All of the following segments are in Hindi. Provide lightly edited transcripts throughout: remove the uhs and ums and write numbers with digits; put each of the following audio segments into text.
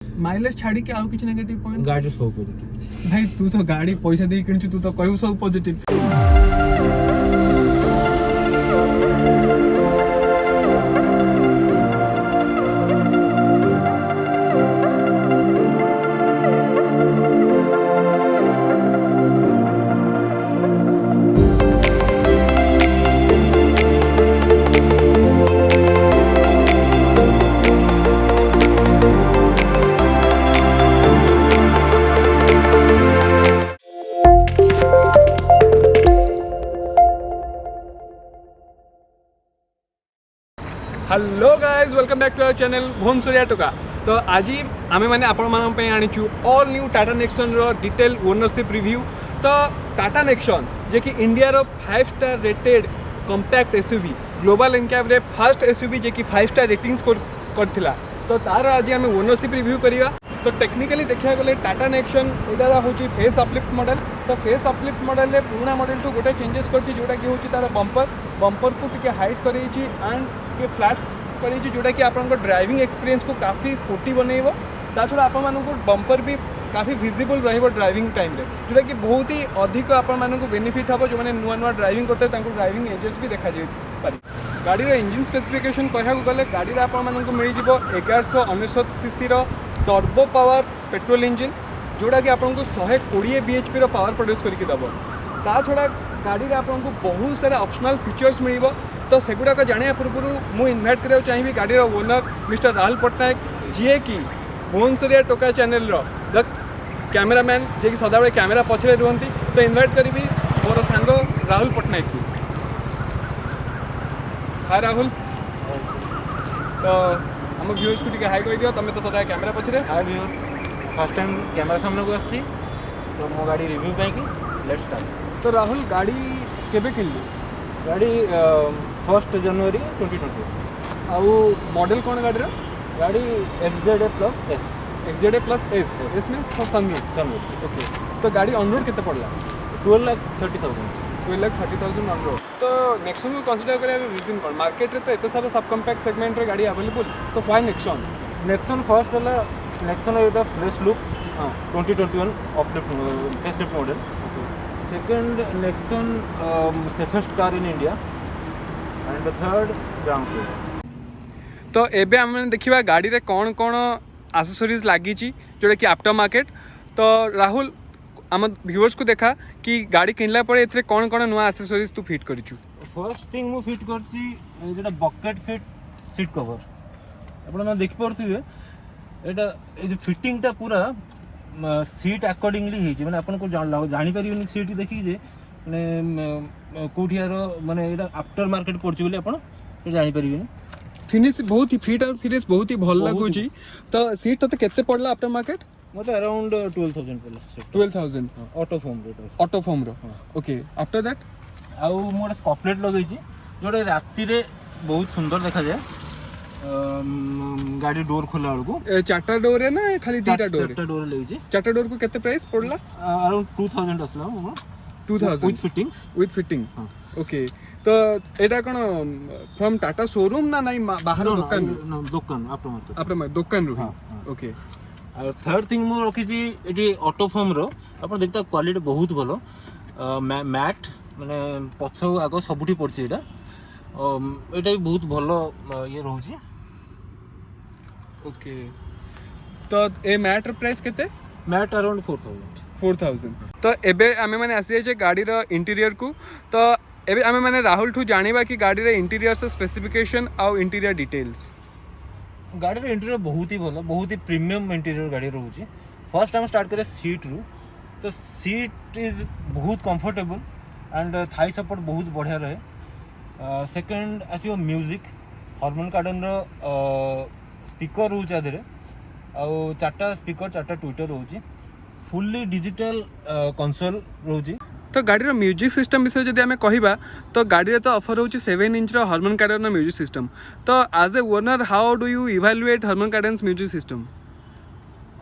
माइलेज छाड़ी के आउ किछ नेगेटिव पॉइंट गाड़ी सब पॉजिटिव भाई तू तो गाड़ी पैसा दे किनछु तू तो कहू सब positive hello guys welcome back to our channel Bhubaneswariya Toka. तो आज आम मैंने आपण आनीचु ऑल न्यू टाटा नेक्सन रो डिटेल ओनरशिप रिव्यू। तो टाटा नेक्सन जे कि इंडिया रो 5 star rated compact SUV global NCAP रे फर्स्ट एसयूवी जे कि 5 स्टार रेटिंग्स करथिला। तो तार आज आम ओनरशिप रिव्यू करिया। तो टेक्निकली देखा गले टाटा नेक्सन एदारा होची फेस अपलिफ्ट मॉडल। तो फेस अपलिफ्ट मॉडल रे पुराना मॉडल टू गोटे चेंजेस करछि जोटा कि होची तार बम्पर को टिके हाइट करैछि एंड के फ्लैट करेछि जोटा कि आपन ड्राइविंग एक्सपीरियंस को काफ़ी स्पोर्टी बनैबो। ता छड़ा आपन मानको बम्पर भी काफ़ी विजिबल रहिबो ड्राइविंग टाइम रे जोटा कि बहुत ही अधिक आपन मानको बेनिफिट हबो जो माने नुआ नुआ ड्राइविंग करते तांको ड्राइविंग एजेस भी देखा जाय पारि। गाड़ी रो इंजन स्पेसिफिकेशन कहया गले गाड़ी रे आपन मानको मिल जिवो 1199 सीसी रो टर्बो पावर पेट्रोल इंजन जोटा कि आपन को 120 bhp रो पावर प्रोड्यूस करके दबो। ता छड़ा गाड़ी रे आपन को बहुत सारा ऑप्शनल फीचर्स मिलिबो। तो सेगुड़ाक जाना पूर्व मुझे इनभाइट कराया चाहिए गाड़ी ओनर मिस्टर राहुल पट्टनायक जी कि भुवनेश्वरिया टोका चैनल द कैमेरामैन जी सदा बेले कैमेरा पछरे रुहंती। तो इनभाइट करी मोर सांग राहुल पट्टनायक को। हाय राहुल। तो आम व्यूअर्स को हाई कह दियो तुम तो सदा कैमेरा पछरे। हाय व्यूअर फर्स्ट टाइम कैमरा सामने को आसी तो मो गाड़ी रिव्यू पाई कि लेट्स स्टार्ट। तो राहुल गाड़ी केबे किनली? गाड़ी 1 जनवरी 2020। आउ मॉडल कौन गाड़ी रो? गाड़ी XZA plus S। XZA plus S means for sunroof. Okay. तो गाड़ी ऑन रोड कितने पड़ला? 12,30,000। 12,30,000 ऑन रोड। तो नेक्सन को कंसीडर करे रीजन कौन? मार्केट रे तो एते सारा सब कॉम्पैक्ट सेगमेंट रे गाड़ी अवेलेबल। तो व्हाई नेक्सन? नेक्सन फर्स्ट वाला Nexon Etah fresh look 2021 update fest model. Second Nexon safest car in India and the third ground clearance. तो एबे हम देखिबा गाड़ी रे कौन कौन एक्सेसरीज लागी ची जोटा कि आफ्टर मार्केट। तो राहुल आम व्यूअर्स को देखा कि गाड़ी किनला पर एथरे कौन कौन नुआ एक्सेसरीज तू फिट करिछु? फर्स्ट थिंग मु फिट करछि जेटा बकेट फिट सीट कवर। आपण ना देख परथिबे एटा ए जे फिटिंग टा पूरा सीट अकॉर्डिंगली हिची माने आपन को जानि परिबनी सीट देखि जे माने कोठियार माने एटा आफ्टर मार्केट पड़छि बोली आपन जानि परिबनी। फिनिश बहुत ही फिट और फिनिश बहुत ही भल लागु छी। तो सीट तते केते पड़ला आफ्टर मार्केट? मते अराउंड 12,000 पड़ला। 12,000 ऑटो फोम रो। ओके। आफ्टर दैट आउ मोर स्कॉपलेट लगै छी जोडे राती रे बहुत सुंदर देखा जाय। गाड़ी डोर खोला बेलू चार्टा डोर है ना खाली दीटा डोर? चार्टा डोर लेछि। चार्टा डोर को केते प्राइस पड़ला? अराउंड 2,000 असला। 2,000 विथ फिटिंग। ओके। तो एटा कोन फ्रॉम टाटा शोरूम ना नहीं बाहर दुकान आफ्टर मार्केट दुकान रो? ओके। और थर्ड थिंग मु रखी छी एटी ऑटो फोम रो अपन देखता क्वालिटी बहुत भलो मैट माने पछो आगो सबुठी पड़छि एटा एटा भी बहुत भलो ये रहउछि। ओके। तो ए मैट रो प्राइस केते? Mat around 4,000। तो एबे आमे माने आसी छै गाड़ी रो इंटीरियर को। तो एबे आमे माने राहुल ठू जानिबा कि गाड़ी रे इंटीरियर से स्पेसिफिकेशन आउ इंटीरियर डिटेल्स। गाड़ी रो इंटीरियर बहुत ही भलो बहुत ही प्रीमियम इंटीरियर गाड़ी रहउछि। फर्स्ट टाइम स्टार्ट करे सीट रू। तो सीट इज बहुत कंफर्टेबल एंड थाई सपोर्ट बहुत बढ़िया रहे। सेकंड आसीओ म्यूजिक हार्मन कार्डन रो स्पीकर रहउछि आधरे आउ चारटा स्पीकर चारटा ट्विटर रहउछि। फुल्ली डिजिटल कंसोल रहउछि। तो गाड़ी रो म्यूजिक सिस्टम विषय जदि आमे कहिबा तो गाड़ी रे तो ऑफर होछि 7 इंच रो हार्मन कार्डन रो म्यूजिक सिस्टम। तो as a owner how do you evaluate Harman Kardon's music system?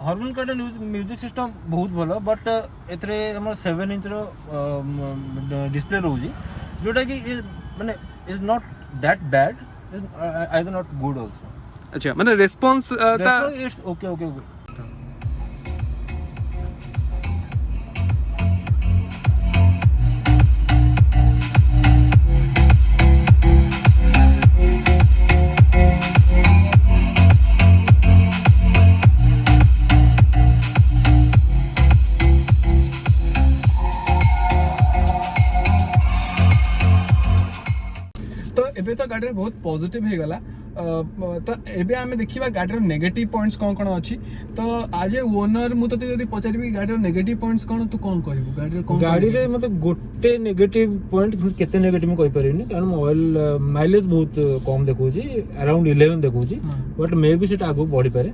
Harman Kardon music system बहुत भलो बट एथरे हमर 7 इंच रो डिस्प्ले रहउछि जोटा कि माने is not that bad is either not good also. अच्छा माने रेस्पॉन्स इट्स ओके। तो गाड़ी बहुत पॉजिटिव हो गला तो एबे आमे देखिबा गाड़ी नेगेटिव पॉइंट्स कौन कौन अच्छी तो आज ओनर मु तते जदी पचारिबी गाड़ी नेगेटिव पॉइंट्स कौन तू कौन कहबू गाड़ी कौन गाड़ी रे मते गोटे नेगेटिव पॉइंट केते नेगेटिव मैं कहि परिनी कारण ऑयल माइलेज बहुत कम देखौची अराउंड 11 देखौची बट मे बी सेटा आगु बढ़ी पारे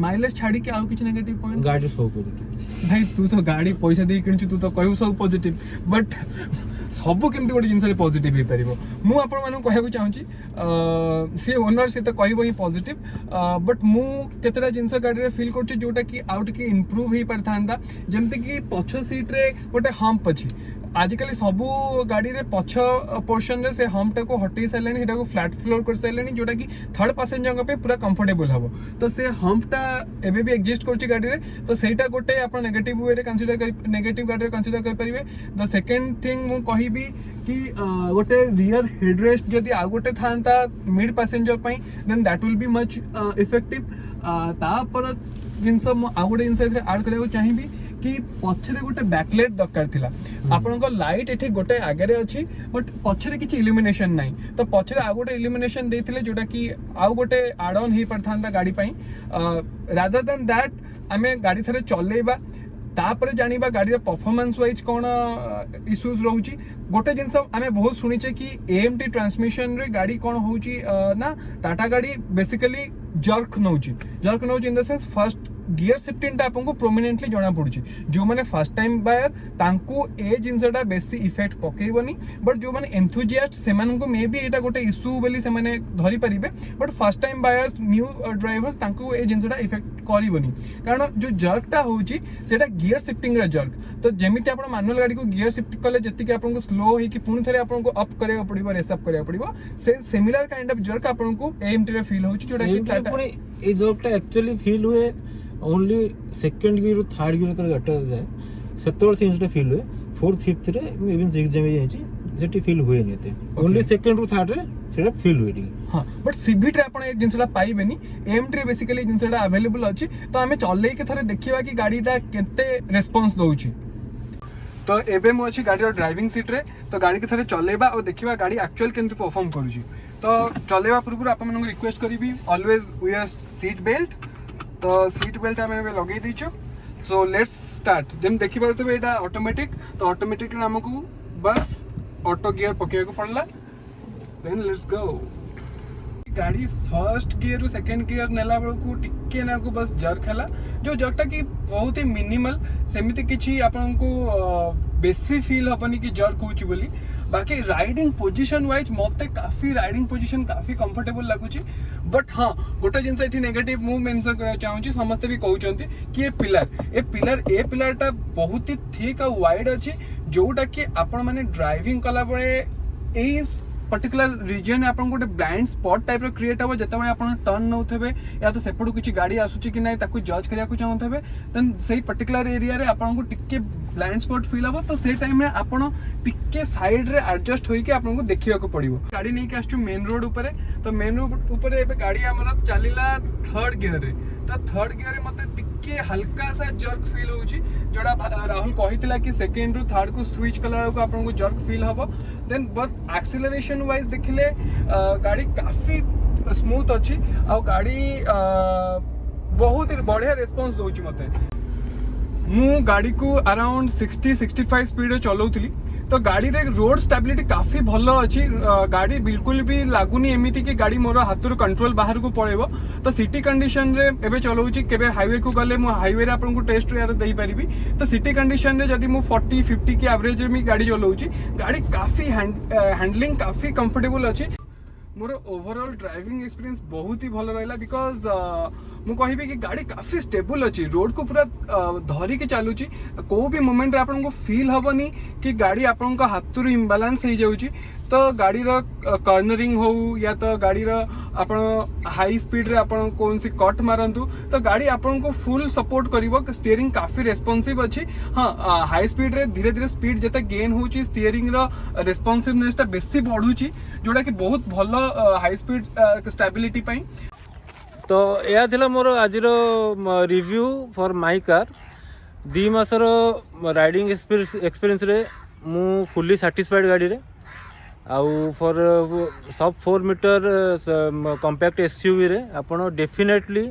माइलेज छाड़ी के आउ किछ नेगेटिव पॉइंट गाड़ी सब पॉजिटिव भाई तू तो गाड़ी पैसा दे किनछु तू तो कहू सब पॉजिटिव बट सब केमती गोटे जिनस पॉजिटिव हो पार मु आपण मानू कहू चाहूँगी सी ओनर सी तो कहब ही पॉजिटिव बट मु केतेटा जिनस गाड़ी फील कर जोटा कि आउ टिके इम्प्रूव हो पारि था जमती कि पछ सीट रे गोटे हम्प अच्छी आजिकल सबू गाड़ी रे पछ पोर्शन रे से हम्प टाको हटई सारे सेटा को फ्लैट फ्लोर कर सारे जोटा कि थर्ड पैसेंजर पे पूरा कंफर्टेबल हम तो से हम्प टा एबे भी एग्जिस्ट कर गाड़ी रे तो सेटा गोटे आप नेगेटिव वे रे कंसीडर कर नेगेटिव गाड़ी रे कंसीडर कर परिबे द सेकंड थिंग मु कहबी कि गोटे रियर हेडरेस्ट जदि आ गोटे थांता मिड पैसेंजर पई then that will be much effective तापर जिनस आ गोटे जिनस एथरे ऐड करबा चाहिबी कि पछरे गोटे बैकलाइट दरकार थिला आपनको लाइट एठी गोटे आगे रे अछि बट पछरे किछि इल्यूमिनेशन नाही तो पछरे आ गोटे इल्यूमिनेशन देथिले जोटा कि आ गोटे एड ऑन ही परथांता गाड़ी पई रादर देन दैट आमे गाड़ी थरे चलेबा तापर जानिबा गाड़ी परफॉर्मेंस वाइज कौन इश्यूज रोची गोटे जिनस आमे बहुत शुणीचे कि एएमटी ट्रांसमिशन रे गाड़ी कौन होची ना टाटा गाड़ी बेसिकली जर्क नौची in the sense first gear shifting टा आपको प्रोमिनेंटली जना पड़ुची जो माने फर्स्ट टाइम बायर तांको ए जिनसटा बेसी इफेक्ट पकेइबनी बट जो माने एंथुजियास्ट से मानको मे बी एटा गोटे इश्यू बोली से माने धरि परिबे but first time buyers new drivers तांको ए जिनसटा इफेक्ट करिवनी कारण जो जर्क टा होची सेटा गियर शिफ्टिंग रे जर्क तो जेमिति आपण मैनुअल गाड़ी को गियर शिफ्ट कले जति कि आपनको स्लो हे कि पुनी थरे आपनको अप करेगा पड़िबो रेस अप करेगा पड़िबो से सिमिलर काइंड ऑफ जर्क आपनको एएमटी रे फील होची जोटा कि टाटा ए जर्क टा एक्चुअली फील हुए only second gear third gear तर गाटा जाए सेतोल सिंसटा फील हुए फोर्थ फिफ्थ रे इवन सिक्स जेमे जाइछि सेटी फील हुए नेते ओनली सेकंड रु थर्ड रे सेटा फील हुए डी हां बट सीबीट रे आपण एक जिनसटा पाइबेनी एएमटी रे बेसिकली जिनसटा अवेलेबल अछि तो हमें चले के थरे देखिबा कि गाड़ीटा केते रिस्पांस दउछि तो एबे मु अछि गाड़ी ड्राइविंग सीट रे तो गाड़ी के थरे चलेबा और देखिबा गाड़ी एक्चुअल केमति परफॉर्म करूछि तो चलेबा पूर्व आप मन रिक्वेस्ट करिबी ऑलवेज वेयर सीट बेल्ट तो सीट बेल्ट आम लगे दीचु सो लेट्स स्टार्ट जब देखी पारे ये ऑटोमेटिक तो ऑटोमेटिक आमको बस ऑटो गियर पकेबा पड़ला देन लेट्स गो गाड़ी फर्स्ट गियर रु सेकंड गियर नेला बेलू टिके ना को बस जर्क है जो जर्कटा कि बहुत ही मिनिमल सेमिति किछि आपनको बेसी फील हबनी कि जर्क होची बोली बाकी राइडिंग पोजीशन वाइज मते काफी राइडिंग पोजीशन काफी कंफर्टेबल लागुची बट हाँ गोटे जिनस एठी नेगेटिव मु मेंशन करना चाहूची समस्त भी कहउचंती कि ए पिलर टा बहुत ही थिक और वाइड अछि जोटा कि आपण माने ड्राइविंग कला बळे ए पर्टिकुलर रीजन आपन गोटे ब्लाइंड स्पॉट टाइप रो क्रिएट हो जते बळे आपन टर्न नउथबे या तो सेपटू किछि गाड़ी आसुची कि नै ताकू जज करिया को चाहथबे देन सेही पर्टिकुलर एरिया रे आपन को टिके ब्लाइंड स्पॉट फील हो तो से टाइम रे आपन टिके साइड रे एडजस्ट होई के आपन को देखिया को पड़िबो गाड़ी नै के आछू मेन रोड ऊपर तो मेन रोड ऊपर एबे गाड़ी हमर चलिला थर्ड गियर रे तो थर्ड गियर मते टिके हल्का सा जर्क फील होउची जोड़ा राहुल कहितला कि सेकंड रु थर्ड को स्विच कला को आपन को जर्क फील हबो देन बट एक्सीलरेशन वाइज देखिले गाड़ी काफी स्मूथ अच्छी आ गाड़ी बहुत ही बढ़िया रेस्पॉन्स दउची मते मु गाड़ी को अराउंड 60-65 स्पीड रे चलाउतली तो गाड़ी रे रोड स्टेबिलिटी काफी भलो अच्छी गाड़ी बिल्कुल भी लागुनी एमिति कि गाड़ी मोर हाथ कंट्रोल बाहर को पड़ेबो तो सिटी कंडीशन रे एबे चलाउची केबे हाईवे को गले मु हाईवे रे आपन को टेस्ट यार देई परिबी तो सिटी कंडीशन रे जदी मु 40-50 की एवरेज रे मी गाड़ी चलाउची गाड़ी काफी हैंडलिंग काफी कंफर्टेबल अच्छी मोर ओवरऑल ड्राइविंग एक्सपीरियंस बहुत ही भल रहा बिकज मु कहबी कि गाड़ी काफी स्टेबल अच्छी रोड को पूरा धरी के चलुची को भी मोमेंट रे आपन को फील हबनी कि गाड़ी आपन को हाथ रु इम्बालांस हो जाउची तो गाड़ी रो कर्नरिंग हो या तो गाड़ी रो आपन हाई स्पीड रे आपन कोन सी कट मारंतु तो गाड़ी आपन को फुल सपोर्ट करिवो स्टीयरिंग काफी रेस्पॉन्सिव अच्छी हाँ हाई स्पीड रे धीरे धीरे स्पीड जते गेन होची स्टीयरिंग रो रेस्पॉन्सिवनेस टा बेसी बढ़ुची जोटा कि बहुत भलो हाई स्पीड स्टेबिलिटी पई तो यह थिला मोर आज रिव्यू फॉर माई कार 2 मासर राइडिंग एक्सपीरियंस रे मु फुल्ली सैटिस्फाइड गाड़ी रे आउ फॉर सब 4 मीटर कॉम्पैक्ट एसयूवी रे आपण डेफिनेटली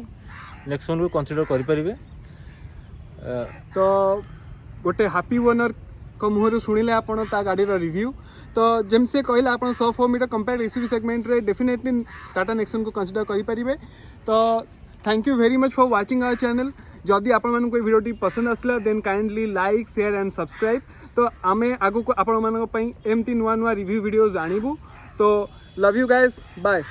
नेक्सॉन को कंसीडर करि परिबे। तो गोटे हैप्पी ओनर को मुहर शुणिले आपण ता गाड़ी रिव्यू। तो जेम से कहले आप 104 मीटर कंपैक्ट एसयूवी सेगमेंट रे डेफिनेटली टाटा नेक्सॉन को कंसीडर करि परिबे। तो thank you very much for watching our channel. जदि आपण मानक वीडियोटी पसंद आसला then kindly like share and subscribe. तो आमे आगु को आपण मानक पई एमती नुआ नुआ रिव्यू वीडियोस आनिबु। तो लव यू गाइस, बाय।